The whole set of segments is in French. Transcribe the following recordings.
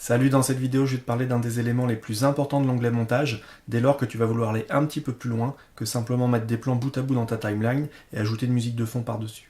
Salut, dans cette vidéo, je vais te parler d'un des éléments les plus importants de l'onglet montage, dès lors que tu vas vouloir aller un petit peu plus loin que simplement mettre des plans bout à bout dans ta timeline et ajouter une musique de fond par-dessus.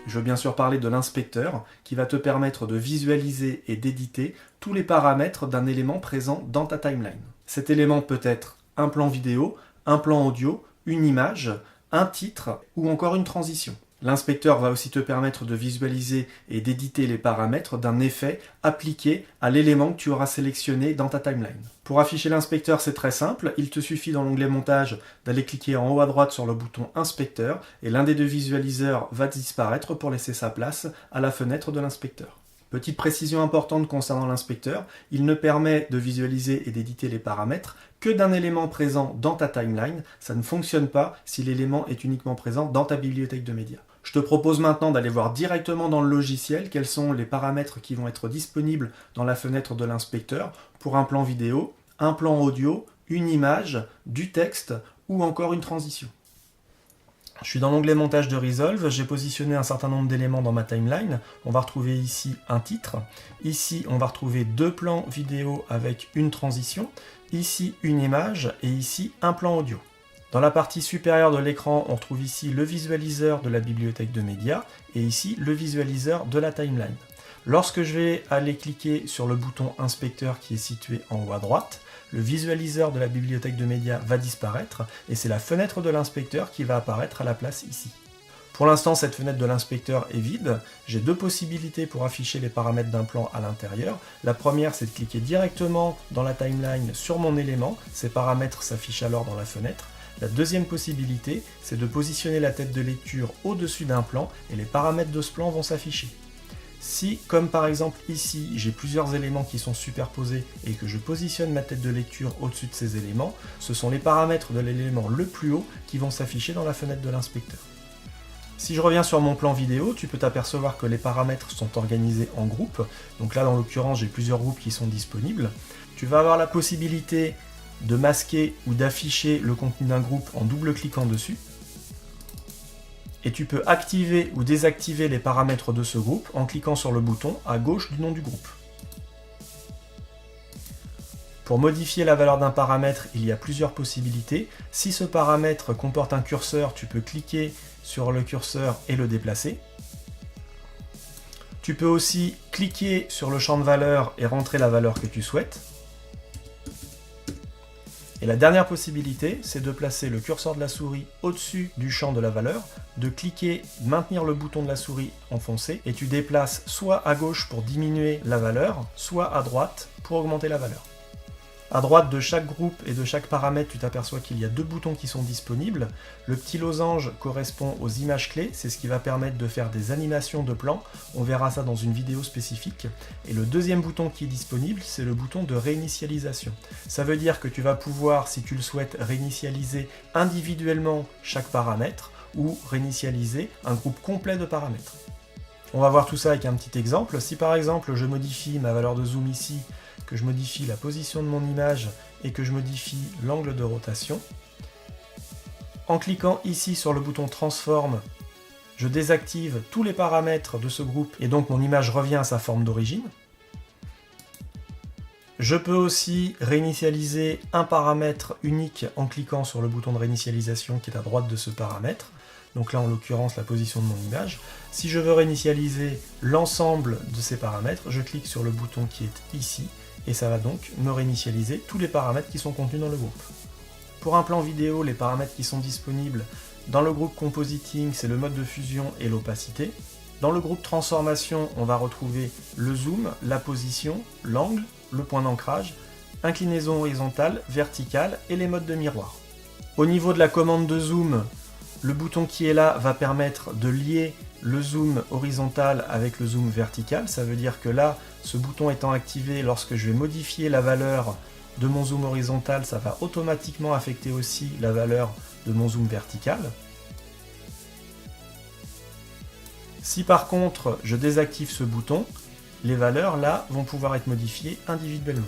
Je veux bien sûr parler de l'inspecteur, qui va te permettre de visualiser et d'éditer tous les paramètres d'un élément présent dans ta timeline. Cet élément peut être un plan vidéo, un plan audio, une image, un titre ou encore une transition. L'inspecteur va aussi te permettre de visualiser et d'éditer les paramètres d'un effet appliqué à l'élément que tu auras sélectionné dans ta timeline. Pour afficher l'inspecteur, c'est très simple, il te suffit dans l'onglet montage d'aller cliquer en haut à droite sur le bouton inspecteur et l'un des deux visualiseurs va disparaître pour laisser sa place à la fenêtre de l'inspecteur. Petite précision importante concernant l'inspecteur, il ne permet de visualiser et d'éditer les paramètres que d'un élément présent dans ta timeline. Ça ne fonctionne pas si l'élément est uniquement présent dans ta bibliothèque de médias. Je te propose maintenant d'aller voir directement dans le logiciel quels sont les paramètres qui vont être disponibles dans la fenêtre de l'inspecteur pour un plan vidéo, un plan audio, une image, du texte ou encore une transition. Je suis dans l'onglet montage de Resolve, j'ai positionné un certain nombre d'éléments dans ma timeline. On va retrouver ici un titre, ici on va retrouver deux plans vidéo avec une transition, ici une image et ici un plan audio. Dans la partie supérieure de l'écran, on retrouve ici le visualiseur de la bibliothèque de médias et ici le visualiseur de la timeline. Lorsque je vais aller cliquer sur le bouton inspecteur qui est situé en haut à droite, le visualiseur de la bibliothèque de médias va disparaître et c'est la fenêtre de l'inspecteur qui va apparaître à la place ici. Pour l'instant, cette fenêtre de l'inspecteur est vide. J'ai deux possibilités pour afficher les paramètres d'un plan à l'intérieur. La première, c'est de cliquer directement dans la timeline sur mon élément. Ces paramètres s'affichent alors dans la fenêtre. La deuxième possibilité, c'est de positionner la tête de lecture au-dessus d'un plan et les paramètres de ce plan vont s'afficher. Si, comme par exemple ici, j'ai plusieurs éléments qui sont superposés et que je positionne ma tête de lecture au-dessus de ces éléments, ce sont les paramètres de l'élément le plus haut qui vont s'afficher dans la fenêtre de l'inspecteur. Si je reviens sur mon plan vidéo, tu peux t'apercevoir que les paramètres sont organisés en groupes. Donc là, dans l'occurrence, j'ai plusieurs groupes qui sont disponibles. Tu vas avoir la possibilité de masquer ou d'afficher le contenu d'un groupe en double-cliquant dessus. Et tu peux activer ou désactiver les paramètres de ce groupe en cliquant sur le bouton à gauche du nom du groupe. Pour modifier la valeur d'un paramètre, il y a plusieurs possibilités. Si ce paramètre comporte un curseur, tu peux cliquer sur le curseur et le déplacer. Tu peux aussi cliquer sur le champ de valeur et rentrer la valeur que tu souhaites. Et la dernière possibilité, c'est de placer le curseur de la souris au-dessus du champ de la valeur, de cliquer, maintenir le bouton de la souris enfoncé, et tu déplaces soit à gauche pour diminuer la valeur, soit à droite pour augmenter la valeur. À droite de chaque groupe et de chaque paramètre, tu t'aperçois qu'il y a deux boutons qui sont disponibles. Le petit losange correspond aux images clés, c'est ce qui va permettre de faire des animations de plans. On verra ça dans une vidéo spécifique. Et le deuxième bouton qui est disponible, c'est le bouton de réinitialisation. Ça veut dire que tu vas pouvoir, si tu le souhaites, réinitialiser individuellement chaque paramètre ou réinitialiser un groupe complet de paramètres. On va voir tout ça avec un petit exemple. Si par exemple je modifie ma valeur de zoom ici, que je modifie la position de mon image et que je modifie l'angle de rotation, en cliquant ici sur le bouton Transform, je désactive tous les paramètres de ce groupe et donc mon image revient à sa forme d'origine. Je peux aussi réinitialiser un paramètre unique en cliquant sur le bouton de réinitialisation qui est à droite de ce paramètre. Donc là, en l'occurrence, la position de mon image. Si je veux réinitialiser l'ensemble de ces paramètres, je clique sur le bouton qui est ici, et ça va donc me réinitialiser tous les paramètres qui sont contenus dans le groupe. Pour un plan vidéo, les paramètres qui sont disponibles dans le groupe Compositing, c'est le mode de fusion et l'opacité. Dans le groupe Transformation, on va retrouver le zoom, la position, l'angle, le point d'ancrage, inclinaison horizontale, verticale et les modes de miroir. Au niveau de la commande de zoom, le bouton qui est là va permettre de lier le zoom horizontal avec le zoom vertical. Ça veut dire que là, ce bouton étant activé, lorsque je vais modifier la valeur de mon zoom horizontal, ça va automatiquement affecter aussi la valeur de mon zoom vertical. Si par contre je désactive ce bouton, les valeurs là vont pouvoir être modifiées individuellement.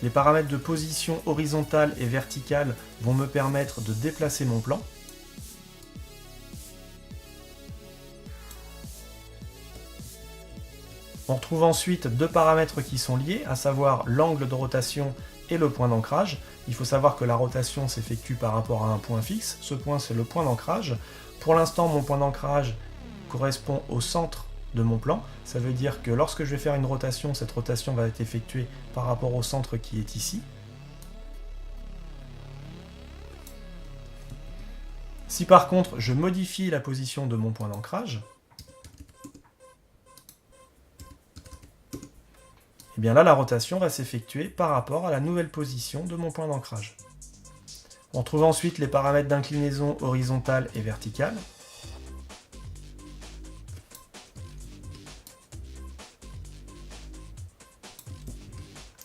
Les paramètres de position horizontale et verticale vont me permettre de déplacer mon plan. On retrouve ensuite deux paramètres qui sont liés, à savoir l'angle de rotation et le point d'ancrage. Il faut savoir que la rotation s'effectue par rapport à un point fixe. Ce point, c'est le point d'ancrage. Pour l'instant, mon point d'ancrage correspond au centre de mon plan. Ça veut dire que lorsque je vais faire une rotation, cette rotation va être effectuée par rapport au centre qui est ici. Si par contre, je modifie la position de mon point d'ancrage, et bien là, la rotation va s'effectuer par rapport à la nouvelle position de mon point d'ancrage. On trouve ensuite les paramètres d'inclinaison horizontale et verticale.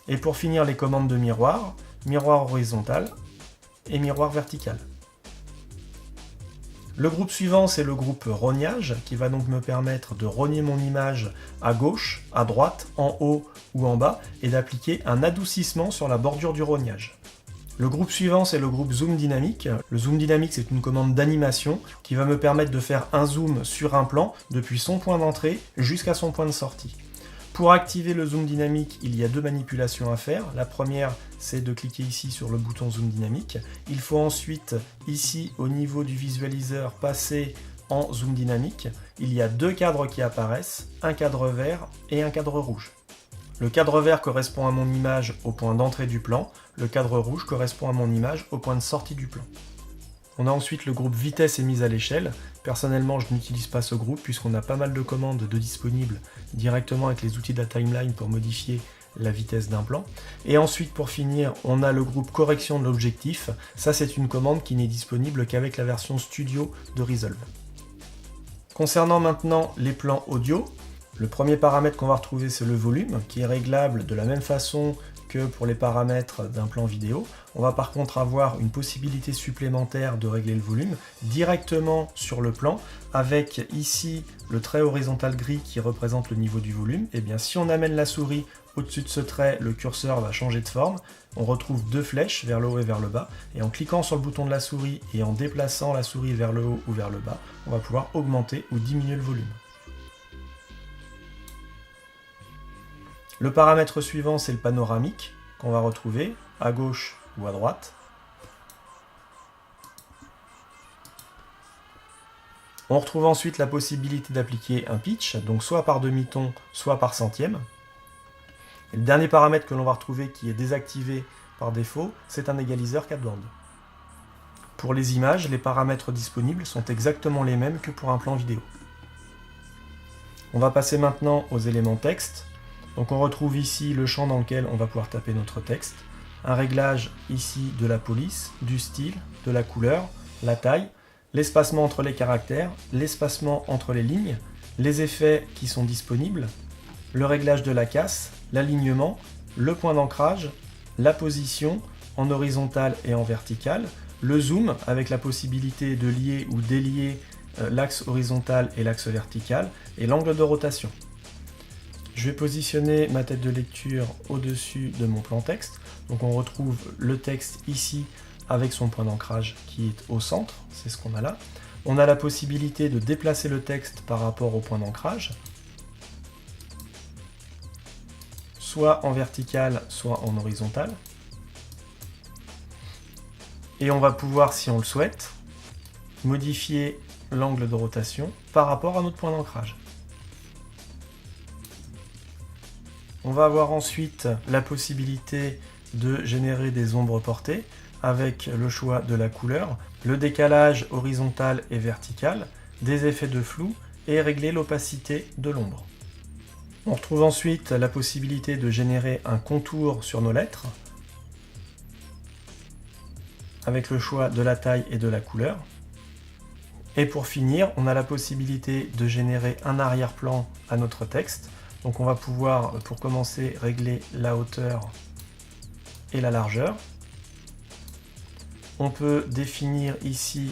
Et pour finir, les commandes de miroir, miroir horizontal et miroir vertical. Le groupe suivant, c'est le groupe rognage, qui va donc me permettre de rogner mon image à gauche, à droite, en haut ou en bas, et d'appliquer un adoucissement sur la bordure du rognage. Le groupe suivant, c'est le groupe zoom dynamique. Le zoom dynamique, c'est une commande d'animation qui va me permettre de faire un zoom sur un plan depuis son point d'entrée jusqu'à son point de sortie. Pour activer le zoom dynamique, il y a deux manipulations à faire. La première, c'est de cliquer ici sur le bouton zoom dynamique. Il faut ensuite, ici, au niveau du visualiseur, passer en zoom dynamique. Il y a deux cadres qui apparaissent, un cadre vert et un cadre rouge. Le cadre vert correspond à mon image au point d'entrée du plan. Le cadre rouge correspond à mon image au point de sortie du plan. On a ensuite le groupe vitesse et mise à l'échelle. Personnellement, je n'utilise pas ce groupe puisqu'on a pas mal de commandes de disponibles directement avec les outils de la timeline pour modifier la vitesse d'un plan. Et ensuite, pour finir, on a le groupe correction de l'objectif. Ça, c'est une commande qui n'est disponible qu'avec la version studio de Resolve. Concernant maintenant les plans audio, le premier paramètre qu'on va retrouver, c'est le volume, qui est réglable de la même façon que pour les paramètres d'un plan vidéo. On va par contre avoir une possibilité supplémentaire de régler le volume directement sur le plan, avec ici le trait horizontal gris qui représente le niveau du volume. Et bien si on amène la souris au-dessus de ce trait, le curseur va changer de forme. On retrouve deux flèches vers le haut et vers le bas. Et en cliquant sur le bouton de la souris et en déplaçant la souris vers le haut ou vers le bas, on va pouvoir augmenter ou diminuer le volume. Le paramètre suivant, c'est le panoramique, qu'on va retrouver à gauche ou à droite. On retrouve ensuite la possibilité d'appliquer un pitch, donc soit par demi-ton, soit par centième. Et le dernier paramètre que l'on va retrouver qui est désactivé par défaut, c'est un égaliseur 4 bandes. Pour les images, les paramètres disponibles sont exactement les mêmes que pour un plan vidéo. On va passer maintenant aux éléments texte. Donc on retrouve ici le champ dans lequel on va pouvoir taper notre texte, un réglage ici de la police, du style, de la couleur, la taille, l'espacement entre les caractères, l'espacement entre les lignes, les effets qui sont disponibles, le réglage de la casse, l'alignement, le point d'ancrage, la position en horizontal et en vertical, le zoom avec la possibilité de lier ou délier l'axe horizontal et l'axe vertical, et l'angle de rotation. Je vais positionner ma tête de lecture au-dessus de mon plan texte. Donc on retrouve le texte ici avec son point d'ancrage qui est au centre, c'est ce qu'on a là. On a la possibilité de déplacer le texte par rapport au point d'ancrage, soit en vertical, soit en horizontal. Et on va pouvoir, si on le souhaite, modifier l'angle de rotation par rapport à notre point d'ancrage. On va avoir ensuite la possibilité de générer des ombres portées avec le choix de la couleur, le décalage horizontal et vertical, des effets de flou et régler l'opacité de l'ombre. On retrouve ensuite la possibilité de générer un contour sur nos lettres avec le choix de la taille et de la couleur. Et pour finir, on a la possibilité de générer un arrière-plan à notre texte. Donc on va pouvoir, pour commencer, régler la hauteur et la largeur. On peut définir ici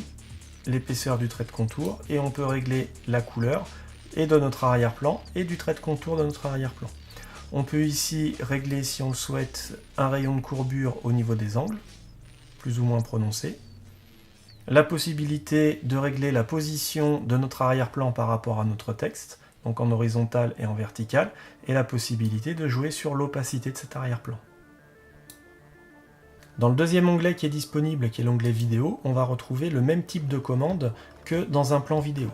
l'épaisseur du trait de contour et on peut régler la couleur et de notre arrière-plan et du trait de contour de notre arrière-plan. On peut ici régler, si on le souhaite, un rayon de courbure au niveau des angles, plus ou moins prononcé. La possibilité de régler la position de notre arrière-plan par rapport à notre texte. donc en horizontal et en vertical, et la possibilité de jouer sur l'opacité de cet arrière-plan. Dans le deuxième onglet qui est disponible, qui est l'onglet vidéo, on va retrouver le même type de commande que dans un plan vidéo.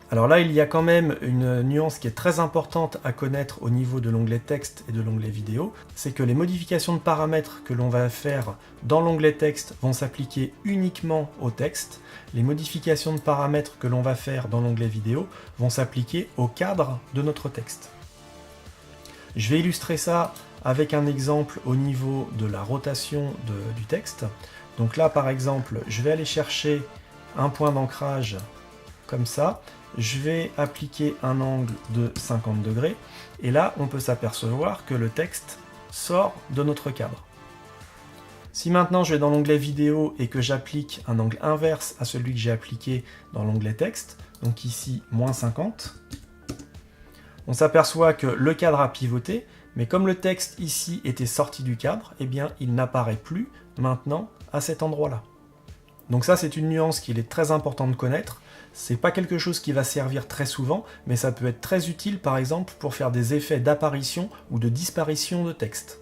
Alors là, il y a quand même une nuance qui est très importante à connaître au niveau de l'onglet texte et de l'onglet vidéo, c'est que les modifications de paramètres que l'on va faire dans l'onglet texte vont s'appliquer uniquement au texte. Les modifications de paramètres que l'on va faire dans l'onglet vidéo vont s'appliquer au cadre de notre texte. Je vais illustrer ça avec un exemple au niveau de la rotation du texte. Donc là, par exemple, je vais aller chercher un point d'ancrage comme ça. Je vais appliquer un angle de 50 degrés, et là, on peut s'apercevoir que le texte sort de notre cadre. Si maintenant je vais dans l'onglet vidéo et que j'applique un angle inverse à celui que j'ai appliqué dans l'onglet texte, donc ici, moins 50, on s'aperçoit que le cadre a pivoté, mais comme le texte ici était sorti du cadre, eh bien, il n'apparaît plus maintenant à cet endroit-là. Donc ça, c'est une nuance qu'il est très important de connaître. C'est pas quelque chose qui va servir très souvent, mais ça peut être très utile par exemple pour faire des effets d'apparition ou de disparition de texte.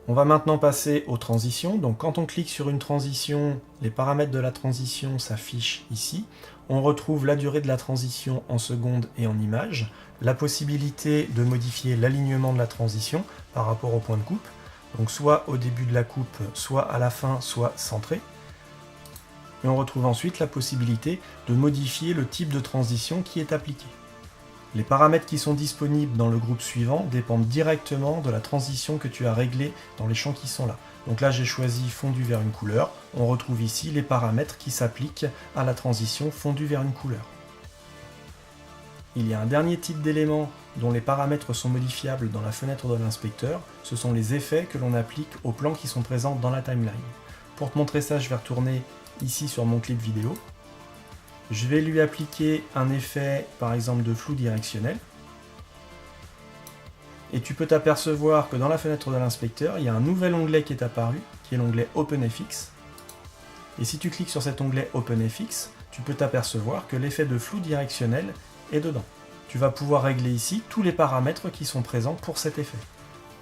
On va maintenant passer aux transitions. Donc quand on clique sur une transition, les paramètres de la transition s'affichent ici. On retrouve la durée de la transition en secondes et en images, la possibilité de modifier l'alignement de la transition par rapport au point de coupe, donc soit au début de la coupe, soit à la fin, soit centré. Et on retrouve ensuite la possibilité de modifier le type de transition qui est appliqué. Les paramètres qui sont disponibles dans le groupe suivant dépendent directement de la transition que tu as réglée dans les champs qui sont là. Donc là j'ai choisi fondu vers une couleur, on retrouve ici les paramètres qui s'appliquent à la transition fondu vers une couleur. Il y a un dernier type d'élément dont les paramètres sont modifiables dans la fenêtre de l'inspecteur, ce sont les effets que l'on applique aux plans qui sont présents dans la timeline. Pour te montrer ça, je vais retourner ici sur mon clip vidéo. Je vais lui appliquer un effet par exemple de flou directionnel. Et tu peux t'apercevoir que dans la fenêtre de l'inspecteur, il y a un nouvel onglet qui est apparu, qui est l'onglet OpenFX. Et si tu cliques sur cet onglet OpenFX, tu peux t'apercevoir que l'effet de flou directionnel est dedans. Tu vas pouvoir régler ici tous les paramètres qui sont présents pour cet effet.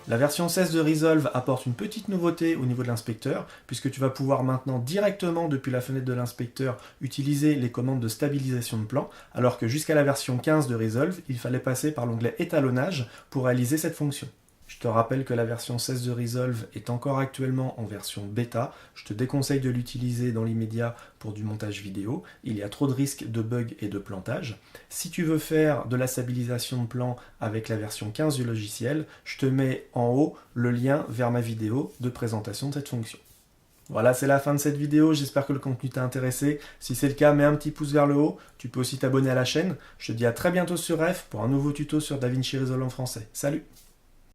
La version 16 de Resolve apporte une petite nouveauté au niveau de l'inspecteur, puisque tu vas pouvoir maintenant directement depuis la fenêtre de l'inspecteur utiliser les commandes de stabilisation de plan, alors que jusqu'à la version 15 de Resolve, il fallait passer par l'onglet étalonnage pour réaliser cette fonction. Je te rappelle que la version 16 de Resolve est encore actuellement en version bêta. Je te déconseille de l'utiliser dans l'immédiat pour du montage vidéo. Il y a trop de risques de bugs et de plantage. Si tu veux faire de la stabilisation de plan avec la version 15 du logiciel, je te mets en haut le lien vers ma vidéo de présentation de cette fonction. Voilà, c'est la fin de cette vidéo. J'espère que le contenu t'a intéressé. Si c'est le cas, mets un petit pouce vers le haut. Tu peux aussi t'abonner à la chaîne. Je te dis à très bientôt sur Ref pour un nouveau tuto sur DaVinci Resolve en français. Salut!